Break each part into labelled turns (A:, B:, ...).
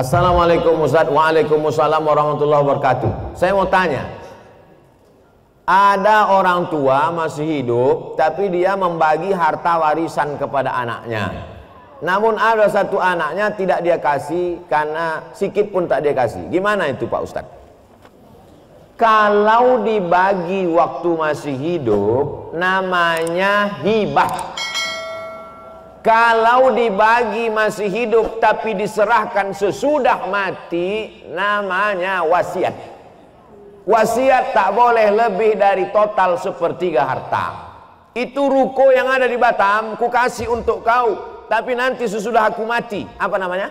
A: Assalamualaikum Ustaz. Waalaikumsalam warahmatullahi wabarakatuh. Saya mau tanya, ada orang tua masih hidup tapi dia membagi harta warisan kepada anaknya, namun ada satu anaknya tidak dia kasih karena sikit pun tak dia kasih. Gimana itu Pak Ustaz? Kalau dibagi waktu masih hidup namanya hibah. Kalau dibagi masih hidup tapi diserahkan sesudah mati namanya wasiat. Wasiat tak boleh lebih dari total sepertiga harta. Itu ruko yang ada di Batam ku kasih untuk kau, tapi nanti sesudah aku mati, apa namanya?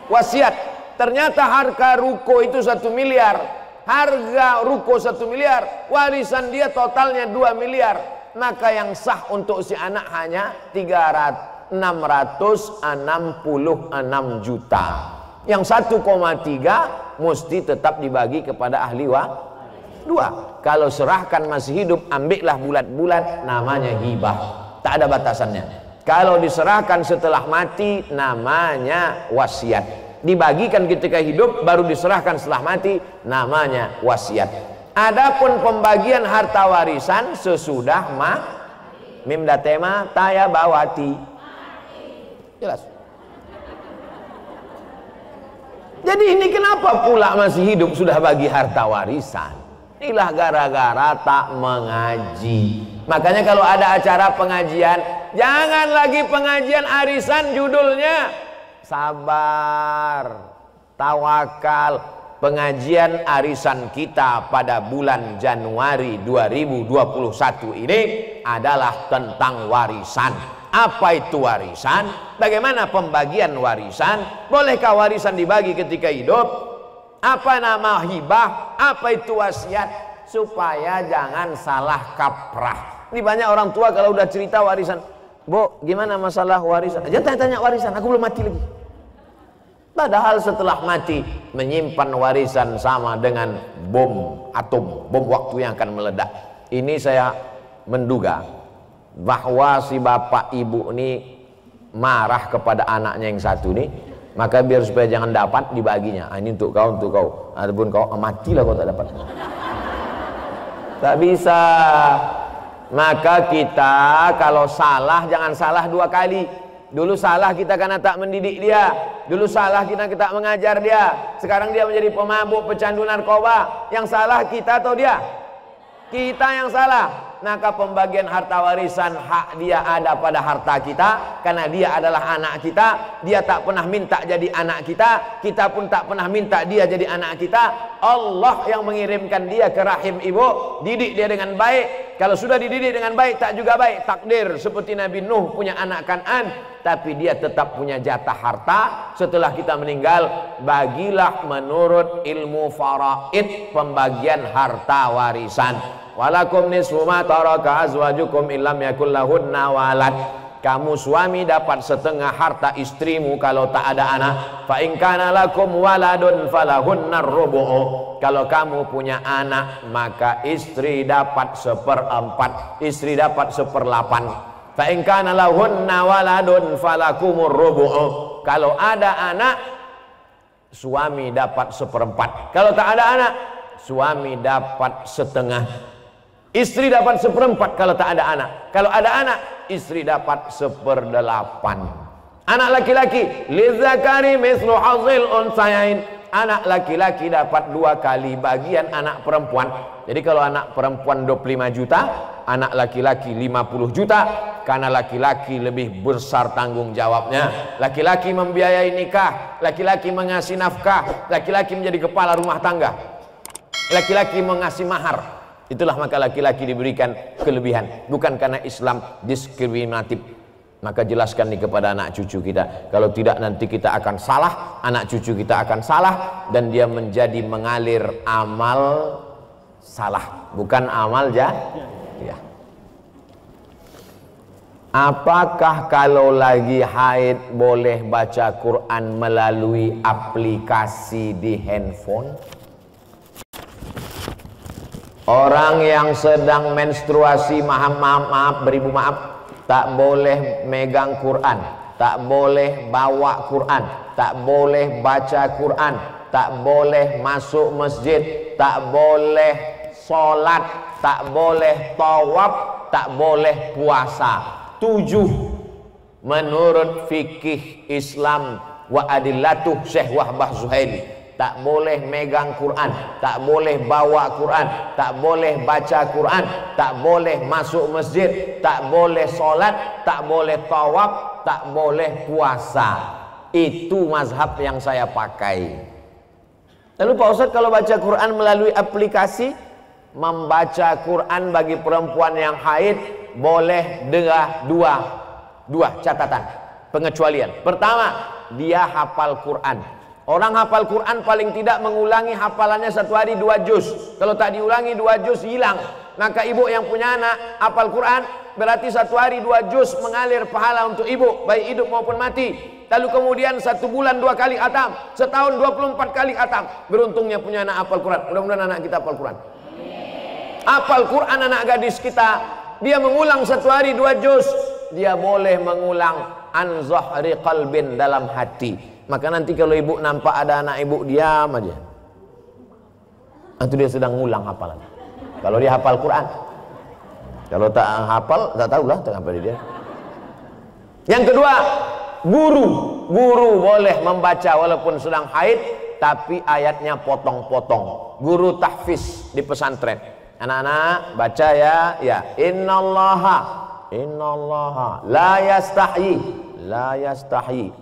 A: Wasiat. Ternyata harga ruko itu 1 miliar. Harga ruko 1 miliar, warisan dia totalnya 2 miliar. Maka yang sah untuk si anak hanya 666 juta. Yang 1,3 mesti tetap dibagi kepada ahli dua. Kalau serahkan masih hidup, ambillah bulat-bulat, namanya hibah, tak ada batasannya. Kalau diserahkan setelah mati namanya wasiat. Dibagikan ketika hidup baru diserahkan setelah mati namanya wasiat. Adapun pembagian harta warisan sesudah mimda tema taya bawati. Jelas. Jadi ini kenapa pula masih hidup sudah bagi harta warisan? Inilah gara-gara tak mengaji. Makanya kalau ada acara pengajian, jangan lagi pengajian arisan, judulnya sabar, tawakal. Pengajian arisan kita pada bulan Januari 2021 ini adalah tentang warisan. Apa itu warisan? Bagaimana pembagian warisan? Bolehkah warisan dibagi ketika hidup? Apa nama hibah? Apa itu wasiat? Supaya jangan salah kaprah. Ini banyak orang tua kalau udah cerita warisan, Bu, gimana masalah warisan? Jangan tanya warisan, aku belum mati lagi. Padahal setelah mati menyimpan warisan sama dengan bom atom, bom waktu yang akan meledak. Ini saya menduga bahwa si bapak ibu ini marah kepada anaknya yang satu nih, maka biar supaya jangan dapat dibaginya. Ini untuk kau, untuk kau. Ataupun kau matilah kau tak dapat. Tak bisa. Maka kita kalau salah jangan salah 2 kali. Dulu salah kita karena tak mendidik dia. Dulu salah kita mengajar dia. Sekarang dia menjadi pemabuk, pecandu narkoba. Yang salah kita atau dia? Kita yang salah. Maka pembagian harta warisan hak dia ada pada harta kita, karena dia adalah anak kita. Dia tak pernah minta jadi anak kita, kita pun tak pernah minta dia jadi anak kita. Allah yang mengirimkan dia ke rahim ibu. Didik dia dengan baik. Kalau sudah dididik dengan baik tak juga baik. Takdir seperti Nabi Nuh punya anak Kan'an, tapi dia tetap punya jatah harta setelah kita meninggal. Bagilah menurut ilmu faraid, pembagian harta warisan. Walakum nisfu ma taraka azwajukum illam yakul lahunna walad. Kamu suami dapat setengah harta istrimu kalau tak ada anak. Fa in kana lakum waladun falahunna rubu'u. Kalau kamu punya anak maka istri dapat 1/4, istri dapat 1/8. Fa in kana lahunna waladun falakumur rubu'u. Kalau ada anak suami dapat 1/4. Kalau tak ada anak suami dapat setengah. Istri dapat 1/4 kalau tak ada anak. Kalau ada anak, istri dapat 1/8. Anak laki-laki, lidzakari mislu hazil unsayain. Anak laki-laki dapat 2 kali bagian anak perempuan. Jadi kalau anak perempuan 25 juta, anak laki-laki 50 juta. Karena laki-laki lebih besar tanggung jawabnya. Laki-laki membiayai nikah, laki-laki mengasih nafkah, laki-laki menjadi kepala rumah tangga, laki-laki mengasih mahar. Itulah maka laki-laki diberikan kelebihan, bukan karena Islam diskriminatif. Maka jelaskan nih kepada anak cucu kita, kalau tidak nanti kita akan salah, anak cucu kita akan salah, dan dia menjadi mengalir amal salah, bukan amal ya. Apakah kalau lagi haid boleh baca Quran melalui aplikasi di handphone? Orang yang sedang menstruasi, maaf beribu maaf, tak boleh megang Quran. tak boleh bawa Quran, tak boleh baca Quran, tak boleh masuk masjid, tak boleh sholat, tak boleh tawaf, tak boleh puasa. 7 menurut fikih Islam wa adillatuh Syekh Wahbah Zuhaili. Tak boleh megang Quran, tak boleh bawa Quran, tak boleh baca Quran, tak boleh masuk masjid, tak boleh sholat, tak boleh tawaf, tak boleh puasa. Itu mazhab yang saya pakai. Lalu Pak Ustadz, kalau baca Quran melalui aplikasi, membaca Quran bagi perempuan yang haid boleh dua catatan pengecualian. Pertama, dia hafal Quran. Orang hafal Quran paling tidak mengulangi hafalannya satu hari 2 juz. Kalau tak diulangi 2 juz hilang. Maka ibu yang punya anak hafal Quran, berarti satu hari 2 juz mengalir pahala untuk ibu, baik hidup maupun mati. Lalu kemudian 1 bulan 2 kali khatam, setahun 24 kali khatam. Beruntungnya punya anak hafal Quran. Mudah-mudahan anak kita hafal Quran. Hafal Quran anak gadis kita, dia mengulang satu hari 2 juz, dia boleh mengulang an zahri qalbin, dalam hati. Maka nanti kalau ibu nampak ada anak ibu diam aja, itu dia sedang ngulang hafalan. Kalau dia hafal Quran, kalau tak hafal, tak tahulah tak apa dia. Yang kedua, guru boleh membaca walaupun sedang haid, tapi ayatnya potong-potong. Guru tahfiz di pesantren, anak-anak baca ya, innallaha la yastahyi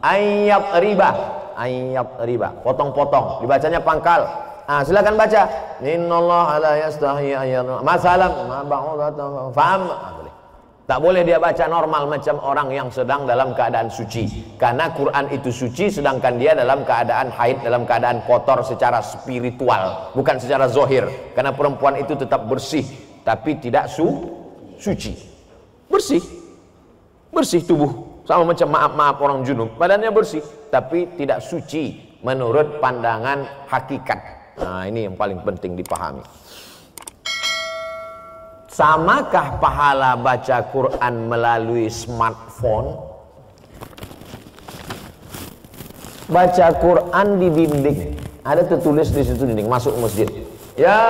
A: ayyat riba, potong-potong, dibacanya pangkal. Silakan baca innallaha la yastahyi ayyat masalam faham. Tak boleh dia baca normal macam orang yang sedang dalam keadaan suci, karena Quran itu suci sedangkan dia dalam keadaan haid, dalam keadaan kotor secara spiritual, bukan secara zohir. Karena perempuan itu tetap bersih tapi tidak suci. Bersih tubuh, sama macam maaf orang junub, badannya bersih tapi tidak suci menurut pandangan hakikat. Nah, ini yang paling penting dipahami. Samakah pahala baca Quran melalui smartphone? Baca Quran di dinding, ada tertulis di situ dinding, masuk masjid, ya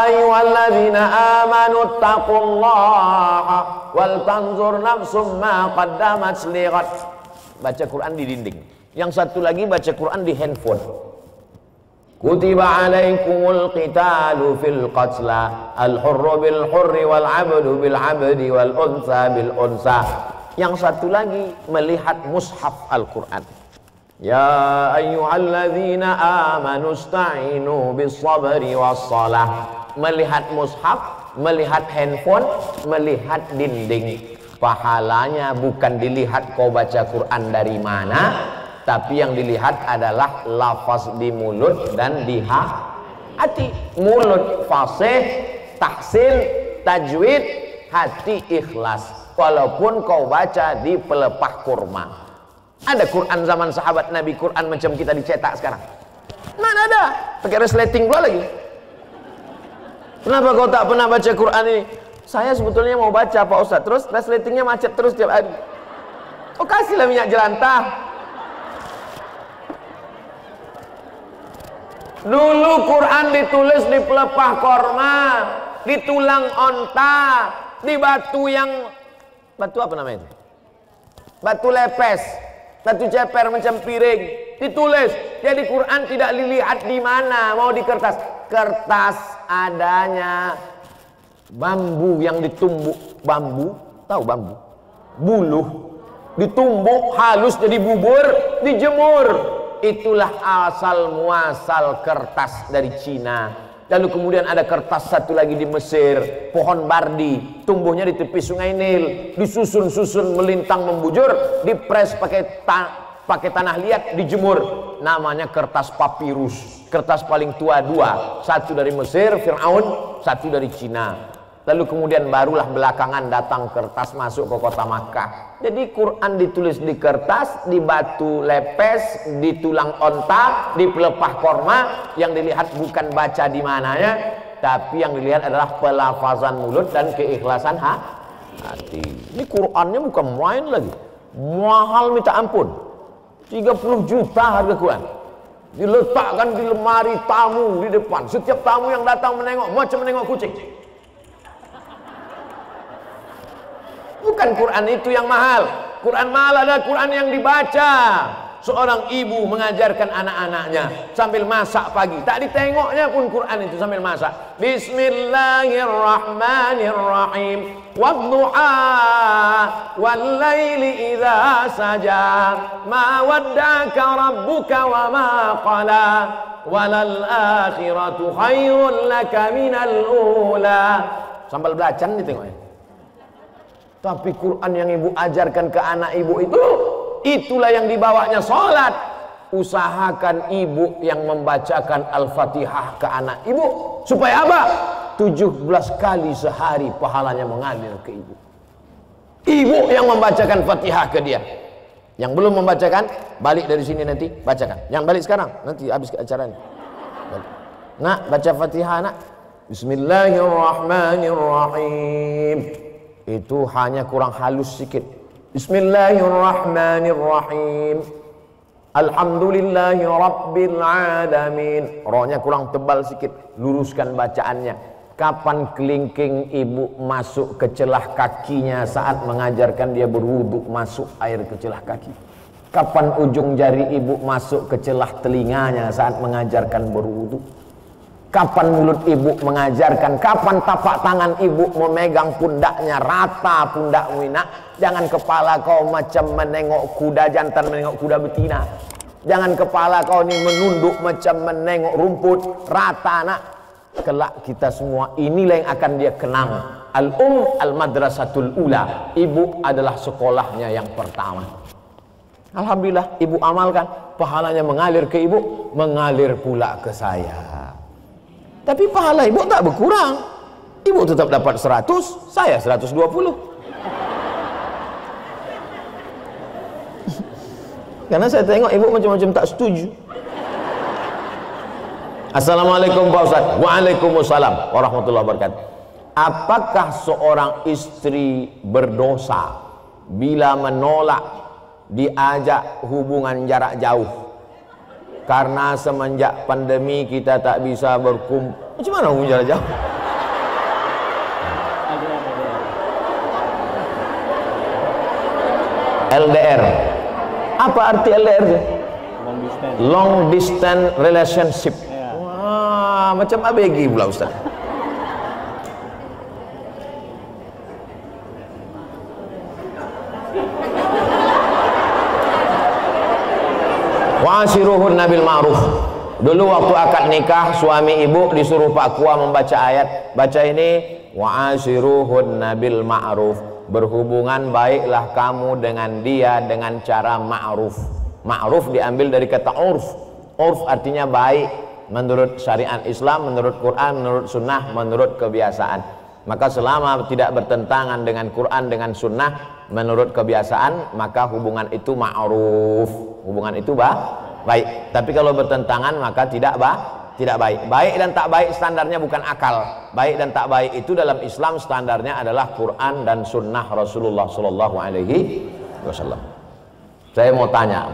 A: ayyuhalladzina amanu taqullaha wal tanzur nafsum ma qaddamat lighad. Baca Quran di dinding. Yang satu lagi baca Quran di handphone. Kutiba alaikumul qitalu fil qatla al-hurru bil hurri wal 'abdu bil 'abdi wal unsa bil unsa. Yang satu lagi melihat mushaf Al-Quran. Ya ayyuhalladzina amanu ista'inu bis sabri was salah. Melihat mushaf, melihat handphone, melihat dinding. Pahalanya bukan dilihat kau baca Quran dari mana, tapi yang dilihat adalah lafaz di mulut dan di hati. Mulut fasih, tahsin, tajwid, hati ikhlas. Walaupun kau baca di pelepah kurma. Ada Quran zaman sahabat Nabi, Quran macam kita dicetak sekarang? Mana ada? Pakai resleting pula lagi. Kenapa kau tak pernah baca Quran ini? Saya sebetulnya mau baca Pak Ustadz, terus resletingnya macet terus tiap hari. Oh, kasihlah minyak jelantah. Dulu Quran ditulis di pelepah korma, di tulang onta, di batu yang, batu apa namanya itu? Batu lepes, batu ceper macam piring, ditulis. Jadi Quran tidak dilihat di mana, mau di kertas. Kertas adanya bambu yang ditumbuk, bambu, tahu bambu? Buluh, ditumbuk halus jadi bubur, dijemur. Itulah asal muasal kertas dari Cina. Lalu kemudian ada kertas satu lagi di Mesir, pohon bardi, tumbuhnya di tepi sungai Nil, disusun-susun melintang membujur, dipres pakai tanah liat, dijemur. Namanya kertas papirus. Kertas paling tua 2, satu dari Mesir, Fir'aun, satu dari Cina. Lalu kemudian barulah belakangan datang kertas masuk ke kota Makkah. Jadi Quran ditulis di kertas, di batu lepes, di tulang onta, di pelepah korma. Yang dilihat bukan baca di mananya, tapi yang dilihat adalah pelafazan mulut dan keikhlasan hati. Ini Qurannya bukan main lagi. mahal minta ampun, 30 juta harga Quran, diletakkan di lemari tamu di depan. Setiap tamu yang datang menengok macam menengok kucing. Bukan Quran itu yang mahal. Quran mahal adalah Quran yang dibaca. Seorang ibu mengajarkan anak-anaknya sambil masak pagi, tak ditengoknya pun Quran itu sambil masak. Bismillahirrahmanirrahim. Wadduha wallaili idza saja. Ma wadda'aka rabbuka wa ma qala. Walal akhiratu khairul laka minal ula. Sambal belacan ditengoknya. Tapi Quran yang ibu ajarkan ke anak ibu itu, itulah yang dibawanya sholat. Usahakan ibu yang membacakan Al-Fatihah ke anak ibu. Supaya apa? 17 kali sehari pahalanya mengalir ke ibu. Ibu yang membacakan Fatihah ke dia. Yang belum membacakan, balik dari sini nanti, bacakan. Yang balik sekarang, nanti habis ke acaranya. Nak, baca Fatihah nak. Bismillahirrahmanirrahim. Itu hanya kurang halus sedikit. Bismillahirrahmanirrahim. Alhamdulillahi rabbil alamin. Rohnya kurang tebal sedikit, luruskan bacaannya. Kapan kelingking ibu masuk ke celah kakinya saat mengajarkan dia berwudu, masuk air ke celah kaki? Kapan ujung jari ibu masuk ke celah telinganya saat mengajarkan berwudu? Kapan mulut ibu mengajarkan? Kapan tapak tangan ibu memegang pundaknya? Rata pundakmu nak. Jangan kepala kau macam menengok kuda jantan menengok kuda betina. Jangan kepala kau ini menunduk macam menengok rumput. Rata nak. Kelak kita semua inilah yang akan dia kenang. Al-madrasatul ula. Ibu adalah sekolahnya yang pertama. Alhamdulillah ibu amalkan, pahalanya mengalir ke ibu, mengalir pula ke saya. Tapi pahala ibu tak berkurang. Ibu tetap dapat 100, saya 120. Karena saya tengok ibu macam-macam tak setuju. Assalamualaikum Pak Ustaz. Waalaikumsalam warahmatullahi wabarakatuh. Apakah seorang istri berdosa bila menolak diajak hubungan jarak jauh? Karena semenjak pandemi kita tak bisa berkumpul. Macam mana hubungan jarak jauh? LDR. Apa arti LDR? Long distance relationship. Wah, macam ABG pula Ustaz. Wa'ashiruhun nabil ma'ruf. Dulu waktu akad nikah, suami ibu disuruh Pak Kua membaca ayat. Baca ini, wa'ashiruhun nabil ma'ruf. Berhubungan baiklah kamu dengan dia dengan cara ma'ruf. Ma'ruf diambil dari kata urf. Urf artinya baik menurut syariat Islam, menurut Quran, menurut sunnah, menurut kebiasaan. Maka selama tidak bertentangan dengan Quran, dengan sunnah, menurut kebiasaan, maka hubungan itu ma'ruf. Hubungan itu baik. Tapi kalau bertentangan maka tidak baik. Baik dan tak baik standarnya bukan akal. Baik dan tak baik itu dalam Islam standarnya adalah Quran dan sunnah Rasulullah Sallallahu Alaihi Wasallam. Saya mau tanya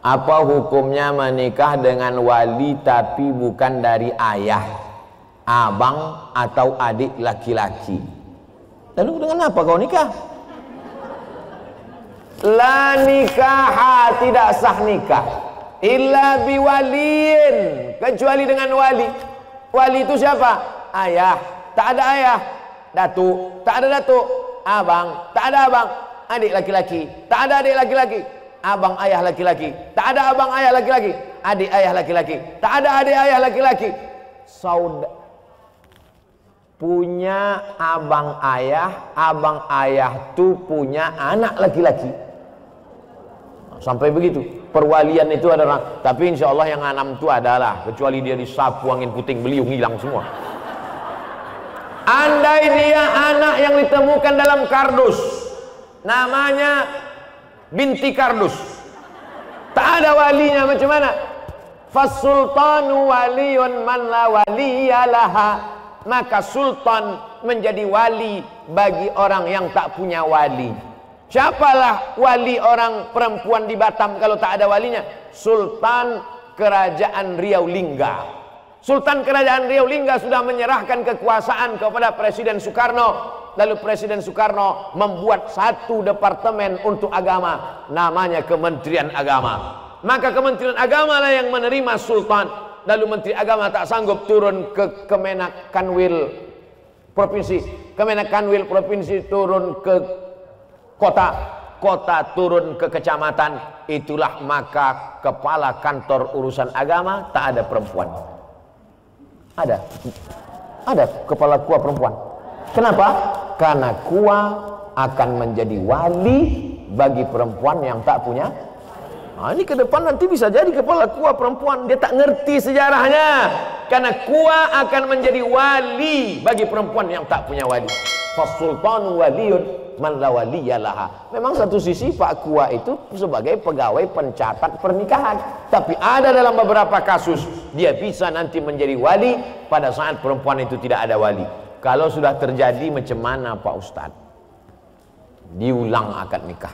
A: apa hukumnya menikah dengan wali tapi bukan dari ayah, abang atau adik laki-laki? Lalu dengan apa kau nikah? La nikaha, tidak sah nikah illa biwaliin, kecuali dengan wali. Wali itu siapa? Ayah. Tak ada ayah, datuk. Tak ada datuk, abang. Tak ada abang, adik laki-laki. Tak ada adik laki-laki, abang ayah laki-laki. Tak ada abang ayah laki-laki, adik ayah laki-laki. Tak ada adik ayah laki-laki, saudara. Punya abang ayah tuh punya anak laki-laki. Sampai begitu. Perwalian itu adalah, tapi insya Allah yang enam itu adalah, kecuali dia disapu angin puting beliung hilang semua. Andai dia anak yang ditemukan dalam kardus, namanya binti kardus, tak ada walinya, macam mana? Fasultanu waliyun man la waliyalaha. Maka sultan menjadi wali bagi orang yang tak punya wali. Siapalah wali orang perempuan di Batam kalau tak ada walinya? Sultan Kerajaan Riau Lingga. Sultan Kerajaan Riau Lingga sudah menyerahkan kekuasaan kepada Presiden Soekarno. Lalu Presiden Soekarno membuat satu departemen untuk agama, namanya Kementerian Agama. Maka Kementerian Agama lah yang menerima Sultan. Lalu Menteri Agama tak sanggup turun ke Kemenak Kanwil Provinsi. Kemenak Kanwil Provinsi turun ke kota, kota turun ke kecamatan. Itulah maka kepala kantor urusan agama tak ada perempuan. Ada kepala KUA perempuan. Kenapa? Karena KUA akan menjadi wali bagi perempuan yang tak punya. Nah, ini ke depan nanti bisa jadi kepala KUA perempuan. Dia tak ngerti sejarahnya. Karena KUA akan menjadi wali bagi perempuan yang tak punya wali. Fasultanu waliyun man la waliyalaha. Memang satu sisi Pak KUA itu sebagai pegawai pencatat pernikahan, tapi ada dalam beberapa kasus dia bisa nanti menjadi wali pada saat perempuan itu tidak ada wali. Kalau sudah terjadi macam mana Pak Ustadz? Diulang akad nikah.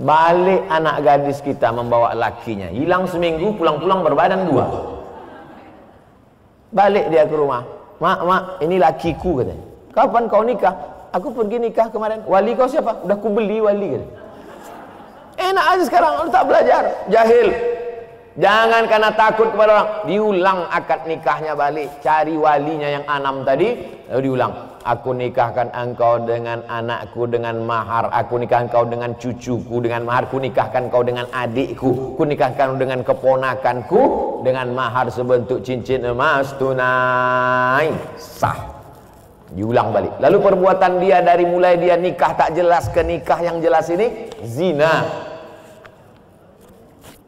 A: Balik anak gadis kita membawa lakinya, hilang seminggu, pulang-pulang berbadan 2. Balik dia ke rumah, mak ini lakiku katanya. Kapan kau nikah? Aku pergi nikah kemarin. Wali kau siapa? Udah ku beli wali katanya. Enak aja sekarang, lu tak belajar, jahil. Jangan karena takut kepada orang, diulang akad nikahnya balik, cari walinya yang 6 tadi, lalu diulang. Aku nikahkan engkau dengan anakku dengan mahar, aku nikahkan engkau dengan cucuku dengan mahar, ku nikahkan engkau dengan adikku, ku nikahkan dengan keponakanku dengan mahar sebentuk cincin emas tunai. Sah. Diulang balik. Lalu perbuatan dia dari mulai dia nikah tak jelas ke nikah yang jelas ini zina.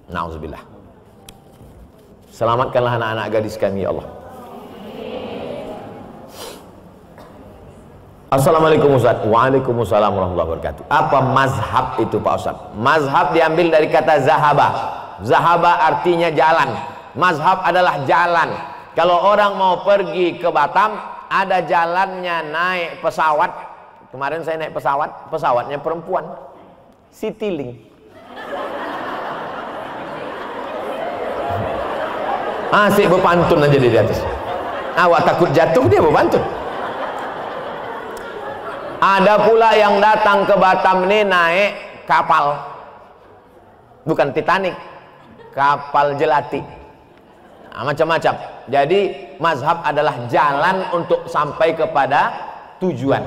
A: Nauzubillah. Selamatkanlah anak-anak gadis kami ya Allah. Assalamualaikum Ustaz. Waalaikumsalam warahmatullahi wabarakatuh. Apa mazhab itu Pak Ustaz? Mazhab diambil dari kata zahaba. Zahaba artinya jalan. Mazhab adalah jalan. Kalau orang mau pergi ke Batam, ada jalannya naik pesawat. Kemarin saya naik pesawat, pesawatnya perempuan, Citylink. Asik berpantun aja di atas. Awak takut jatuh, dia berpantun. Ada pula yang datang ke Batam ini naik kapal, bukan Titanic, kapal jelati. Macam-macam. Jadi mazhab adalah jalan untuk sampai kepada tujuan.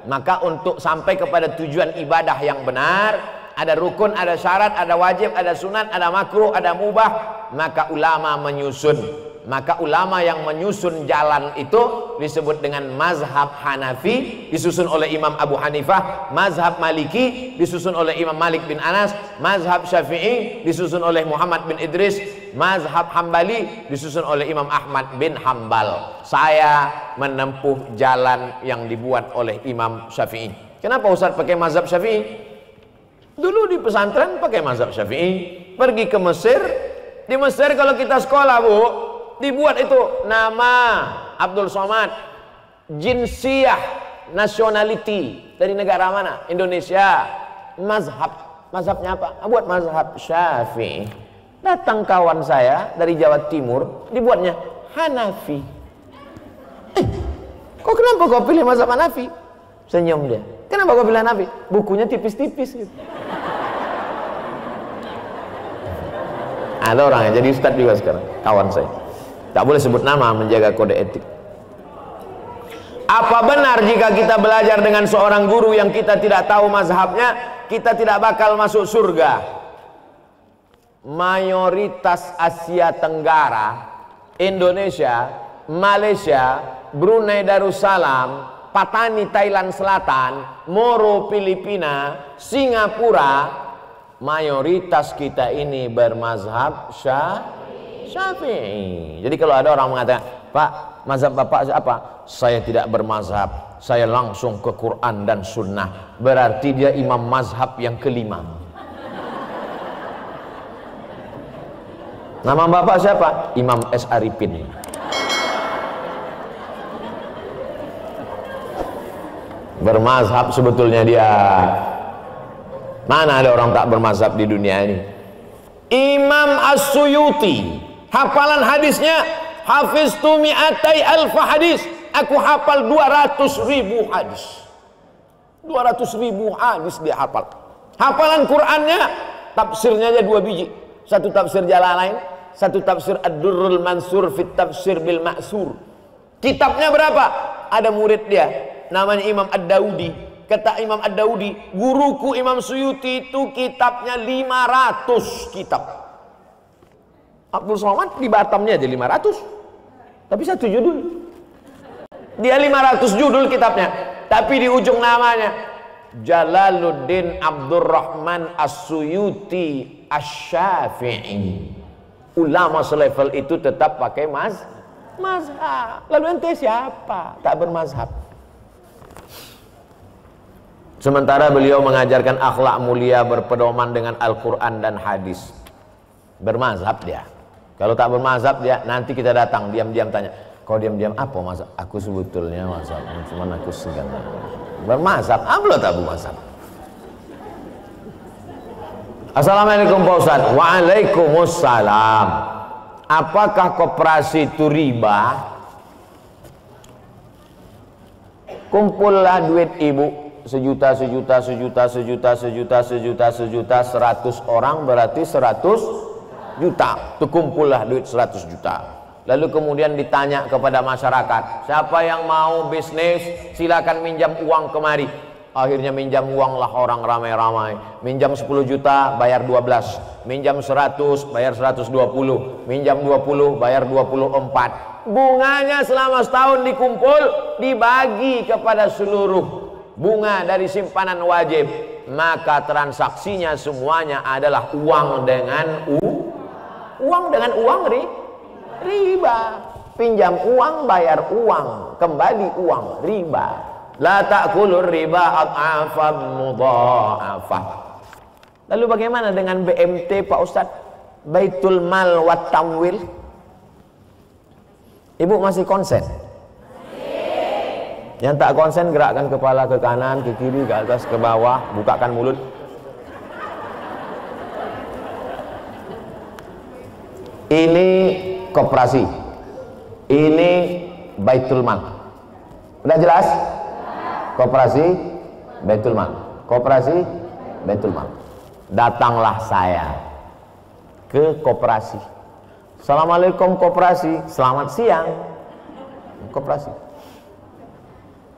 A: Maka untuk sampai kepada tujuan ibadah yang benar, ada rukun, ada syarat, ada wajib, ada sunat, ada makruh, ada mubah. Maka ulama menyusun. Maka ulama yang menyusun jalan itu disebut dengan mazhab Hanafi, disusun oleh Imam Abu Hanifah. Mazhab Maliki disusun oleh Imam Malik bin Anas. Mazhab Syafi'i disusun oleh Muhammad bin Idris. Mazhab Hambali disusun oleh Imam Ahmad bin Hambal. Saya menempuh jalan yang dibuat oleh Imam Syafi'i. Kenapa Ustaz pakai mazhab Syafi'i? Dulu di pesantren pakai mazhab Syafi'i. Pergi ke Mesir, di Mesir kalau kita sekolah Bu, dibuat itu nama Abdul Somad, jinsiyah, nationality, dari negara mana? Indonesia. Mazhabnya apa? Buat mazhab Syafi'i. Datang kawan saya dari Jawa Timur, dibuatnya Hanafi. Kok kenapa kau pilih mazhab Hanafi? Senyum dia. Kenapa kau pilih Hanafi? Bukunya tipis-tipis gitu. Ada orang yang jadi ustadz juga sekarang, kawan saya. Tak boleh sebut nama, menjaga kode etik. Apa benar jika kita belajar dengan seorang guru yang kita tidak tahu mazhabnya, kita tidak bakal masuk surga? Mayoritas Asia Tenggara, Indonesia, Malaysia, Brunei Darussalam, Patani Thailand Selatan, Moro Filipina, Singapura, mayoritas kita ini bermazhab Syafi'i. Jadi kalau ada orang mengatakan, Pak, mazhab Bapak apa? Saya tidak bermazhab, saya langsung ke Quran dan Sunnah. Berarti dia imam mazhab yang kelima. Nama Bapak siapa? Imam S. Arifin. Bermazhab sebetulnya dia. Mana ada orang tak bermazhab di dunia ini? Imam As-Suyuti, hafalan hadisnya, hafiztu mi'atai alfa hadis. Aku hafal 200.000 hadis. 200.000 hadis dia hafal. Hafalan Qur'annya, tafsirnya aja 2 biji. Satu tafsir Jalalain, satu tafsir Ad-Durrul Mansur fit tafsir bil Ma'sur. Kitabnya berapa? Ada murid dia, namanya Imam Ad-Daudi. Kata Imam Ad-Daudi, guruku Imam Suyuti itu kitabnya 500 kitab. Abdul Somad di Batamnya aja 500. Tapi satu judul. Dia 500 judul kitabnya. Tapi di ujung namanya Jalaluddin Abdurrahman As-Suyuti Asy-Syafi'i. Ulama selevel itu tetap pakai mazhab. Lalu ente siapa? Tak bermazhab. Sementara beliau mengajarkan akhlak mulia berpedoman dengan Al-Quran dan hadis. Bermazhab dia. Kalau tak bermazhab dia, nanti kita datang diam-diam tanya, kau diam-diam apa mazhab? Aku sebetulnya mazhab, cuman aku segan. Bermazhab, belum tak bermazhab. Assalamualaikum Pak Ustaz. Waalaikumsalam. Apakah koperasi itu riba? Kumpullah duit ibu, sejuta, 100 orang berarti 100 juta. Terkumpullah duit 100 juta. Lalu kemudian ditanya kepada masyarakat, siapa yang mau bisnis silakan minjam uang kemari. Akhirnya minjam uang lah orang ramai-ramai. Minjam 10 juta bayar 12, minjam 100 bayar 120, minjam 20 bayar 24. Bunganya selama setahun dikumpul dibagi kepada seluruh bunga dari simpanan wajib, maka transaksinya semuanya adalah uang dengan uang riba. Pinjam uang, bayar uang, kembali uang, riba. La ta'kulur riba ad'afan mudha'afah. Lalu bagaimana dengan BMT Pak Ustadz? Baitul Mal wa Tamwil. Ibu masih konsen? Yang tak konsen gerakkan kepala ke kanan, ke kiri, ke atas, ke bawah, bukakan mulut. Ini koperasi, ini Baitul Mal. Udah jelas? Koperasi Baitul Mal, koperasi Baitul Mal. Datanglah saya ke koperasi. Assalamualaikum koperasi, selamat siang. Koperasi.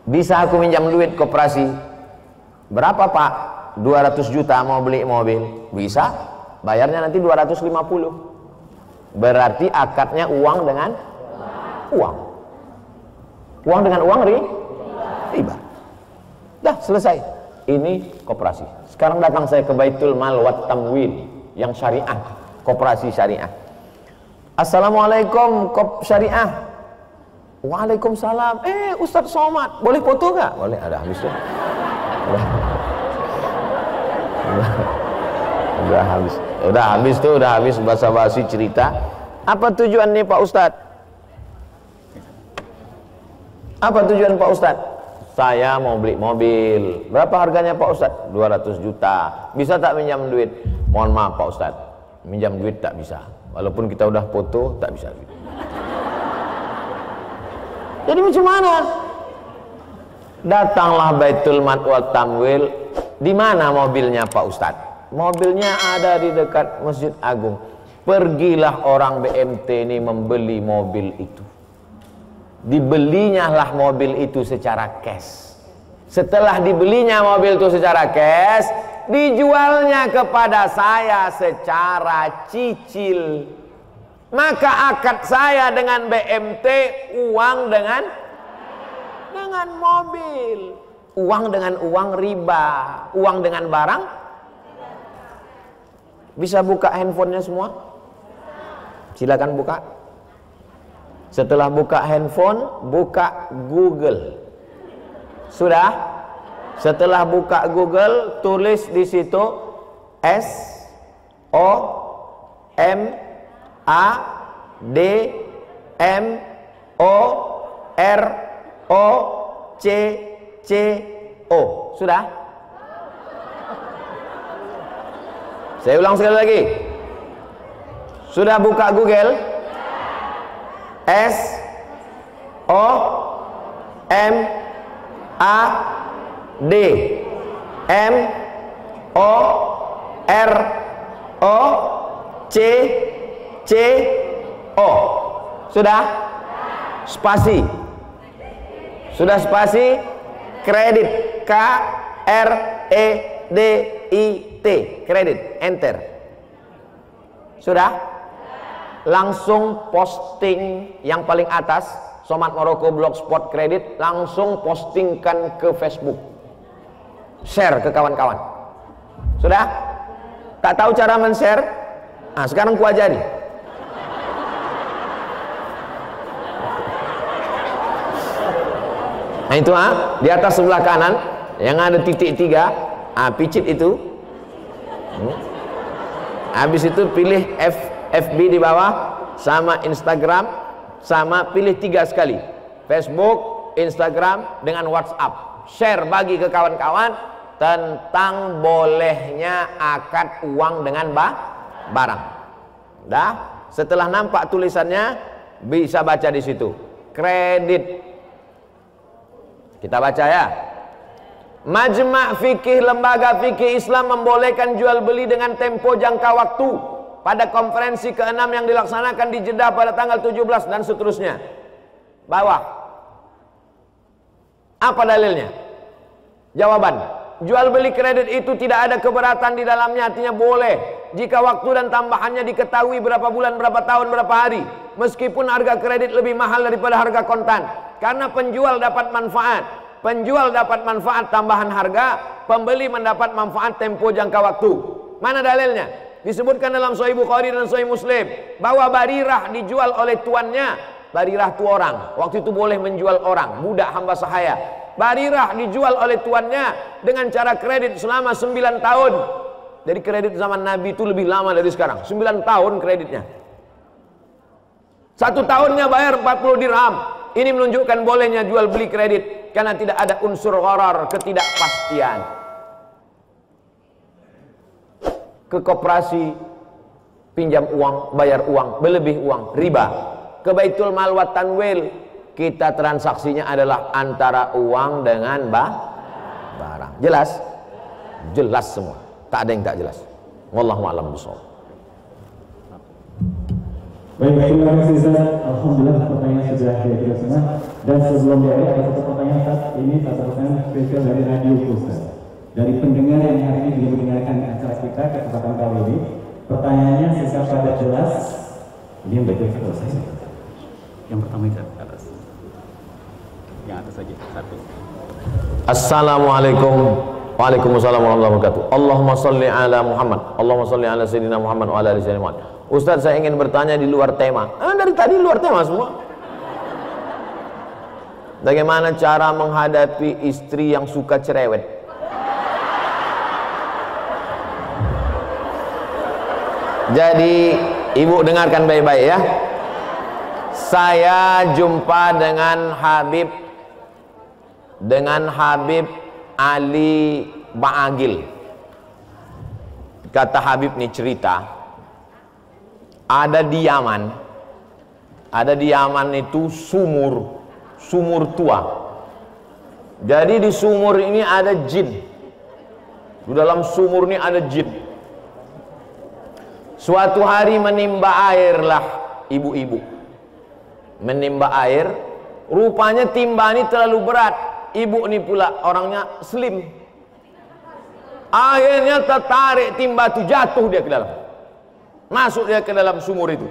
A: Bisa aku minjam duit koperasi? Berapa Pak? 200 juta mau beli mobil. Bisa? Bayarnya nanti 250. Berarti akadnya uang dengan uang. Uang dengan uang riba. Dah selesai. Ini koperasi. Sekarang datang saya ke Baitul Mal wa Tamwil yang syariah, koperasi syariah. Assalamualaikum syariah. Waalaikumsalam. Ustadz Somad, boleh foto nggak? Boleh, ada habis tuh. Udah habis basa-basi cerita. Apa tujuan nih Pak Ustadz? Apa tujuan Pak Ustadz? Saya mau beli mobil. Berapa harganya Pak Ustadz? 200 juta. Bisa tak minjam duit? Mohon maaf Pak Ustadz, minjam duit tak bisa. Walaupun kita udah foto, tak bisa. Jadi macam mana? Datanglah Baitul Mal wa Tamwil. Di mana mobilnya Pak Ustadz? Mobilnya ada di dekat Masjid Agung. Pergilah orang BMT ini membeli mobil itu. Dibelinya lah mobil itu secara cash. Setelah dibelinya mobil itu secara cash, dijualnya kepada saya secara cicil. Maka akad saya dengan BMT uang dengan mobil, uang dengan uang riba, uang dengan barang. Bisa buka handphonenya semua? Silakan buka. Setelah buka handphone, buka Google. Sudah? Setelah buka Google, tulis di situ SOMADMOROCCO. Sudah? Saya ulang sekali lagi. Sudah buka Google? S O M A D M O R O C C O. Sudah? Spasi. Sudah spasi? Kredit. K R E D I T. Kredit. Enter. Sudah? Langsung posting yang paling atas, Somad Maroko Blogspot Kredit, langsung postingkan ke Facebook. Share ke kawan-kawan. Sudah? Tak tahu cara men-share? Nah, sekarang ku ajari. Nah itu di atas sebelah kanan yang ada titik 3, picit itu. Habis itu pilih FB di bawah, sama Instagram, sama pilih 3 sekali, Facebook, Instagram dengan WhatsApp. Share, bagi ke kawan-kawan tentang bolehnya akad uang dengan barang. Dah, setelah nampak tulisannya bisa baca di situ. Kredit. Kita baca ya. Majma' fikih, lembaga fikih Islam membolehkan jual beli dengan tempo jangka waktu pada konferensi ke-6 yang dilaksanakan di Jeddah pada tanggal 17 dan seterusnya. Bawah. Apa dalilnya? Jawaban, jual beli kredit itu tidak ada keberatan di dalamnya, artinya boleh jika waktu dan tambahannya diketahui berapa bulan, berapa tahun, berapa hari, meskipun harga kredit lebih mahal daripada harga kontan, karena penjual dapat manfaat. Penjual dapat manfaat tambahan harga, pembeli mendapat manfaat tempo jangka waktu. Mana dalilnya? Disebutkan dalam Sahih Bukhari dan Sahih Muslim bahwa Barirah dijual oleh tuannya. Barirah itu orang, waktu itu boleh menjual orang, budak hamba sahaya. Barirah dijual oleh tuannya dengan cara kredit selama 9 tahun. Jadi kredit zaman Nabi itu lebih lama dari sekarang. 9 tahun kreditnya. 1 tahunnya bayar 40 dirham. Ini menunjukkan bolehnya jual beli kredit karena tidak ada unsur gharar, ketidakpastian. Ke koperasi pinjam uang, bayar uang, berlebih uang, riba. Ke Baitul Mal wa Tanwil, kita transaksinya adalah antara uang dengan barang. Jelas? Jelas semua. Tak ada yang tak jelas. Wallahu a'lam bishawab.
B: Baik, terima kasih Ustaz. Alhamdulillah pertanyaan sudah diajukan semua. Dan sebelum diakhiri ada satu pertanyaan Ustaz. Ini satu pertanyaan spesial dari Radio Ustaz. Dari pendengar yang hari ini juga mendengarkan acara kita kesempatan kali ini. Pertanyaannya singkat padat jelas. Ini yang baik kalau saya. Yang pertama itu atas. Yang atas saja satu.
A: Assalamualaikum. Waalaikumsalam warahmatullahi wabarakatuh. Allahumma salli ala Muhammad. Allahumma salli ala Sayyidina Muhammad wa ala ali Sayyidina Muhammad. Ustaz, saya ingin bertanya di luar tema. Dari tadi luar tema semua. Bagaimana cara menghadapi istri yang suka cerewet? Jadi, ibu dengarkan baik-baik ya. Saya jumpa dengan Habib Ali Ba'agil. Kata Habib nih cerita, ada di Yaman itu sumur tua. Jadi di sumur ini ada jin. Di dalam sumur ini ada jin. Suatu hari menimba airlah ibu-ibu. Menimba air, rupanya timba ini terlalu berat. Ibu ini pula orangnya slim. Akhirnya tertarik timba itu, jatuh dia ke dalam. Masuk dia ke dalam sumur itu.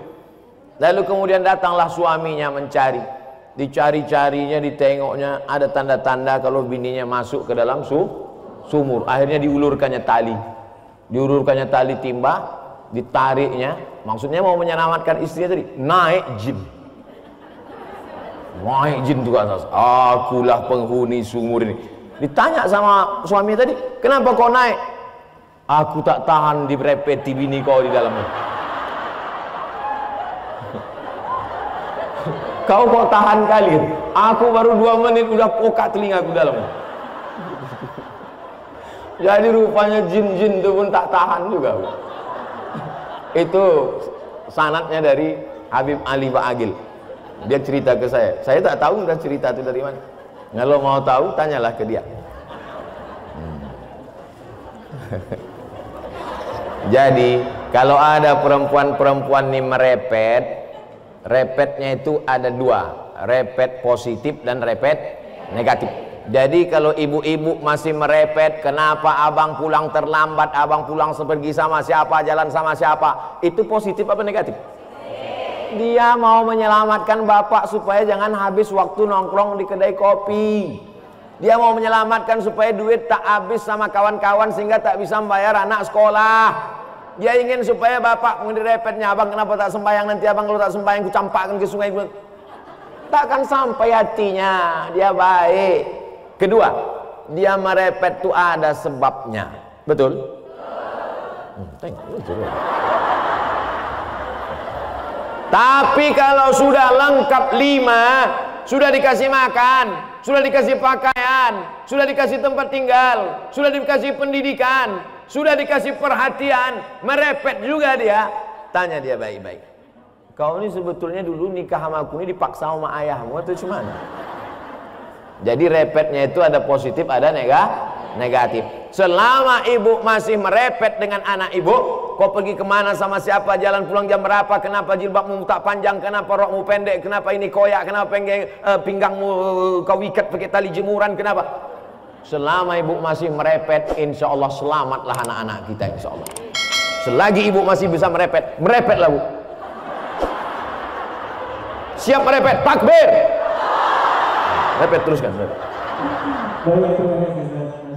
A: Lalu kemudian datanglah suaminya mencari. Dicari-carinya, ditengoknya, ada tanda-tanda kalau bininya masuk ke dalam sumur. Akhirnya diulurkannya tali. Diulurkannya tali timba, ditariknya. Maksudnya mau menyelamatkan istrinya tadi. Naik jin. Naik jin itu ke atas. Akulah penghuni sumur ini. Ditanya sama suami tadi, kenapa kau naik? Aku tak tahan direpeti bini kau di dalamnya. Kau tahan kali. Aku baru 2 menit udah pokak telingaku dalamnya. Jadi rupanya jin-jin itu pun tak tahan juga. Itu sanadnya dari Habib Ali Ba'agil. Dia cerita ke saya tak tahu udah cerita itu dari mana. Kalau mau tahu tanyalah ke dia. Jadi kalau ada perempuan-perempuan nih merepet, repetnya itu ada dua, repet positif dan repet negatif. Jadi kalau ibu-ibu masih merepet, kenapa abang pulang terlambat, abang pulang pergi sama siapa, jalan sama siapa, itu positif apa negatif? Dia mau menyelamatkan bapak supaya jangan habis waktu nongkrong di kedai kopi. Dia mau menyelamatkan supaya duit tak habis sama kawan-kawan sehingga tak bisa membayar anak sekolah. Dia ingin supaya bapak menjadi repetnya, abang kenapa tak sembahyang, nanti abang kalau tak sembahyang ku campakkan ke sungai. Takkan sampai hatinya. Dia baik. Kedua, dia merepet itu ada sebabnya. Betul? Betul. Tapi kalau sudah lengkap 5, sudah dikasih makan, sudah dikasih pakaian, sudah dikasih tempat tinggal, sudah dikasih pendidikan, sudah dikasih perhatian, merepet juga dia. Tanya dia baik-baik, kau ini sebetulnya dulu nikah sama aku ini dipaksa sama ayahmu atau gimana? Jadi repetnya itu ada positif, ada negatif. Selama ibu masih merepet dengan anak ibu, kau pergi kemana sama siapa, jalan pulang jam berapa, kenapa jilbabmu tak panjang, kenapa rokmu pendek, kenapa ini koyak, kenapa pinggangmu kau ikat pakai tali jemuran, kenapa? Selama ibu masih merepet, insya Allah selamatlah anak-anak kita, insya Allah. Selagi ibu masih bisa merepet, merepetlah bu. Siap merepet, takbir. Repet teruskan.
B: Baik, terima kasih.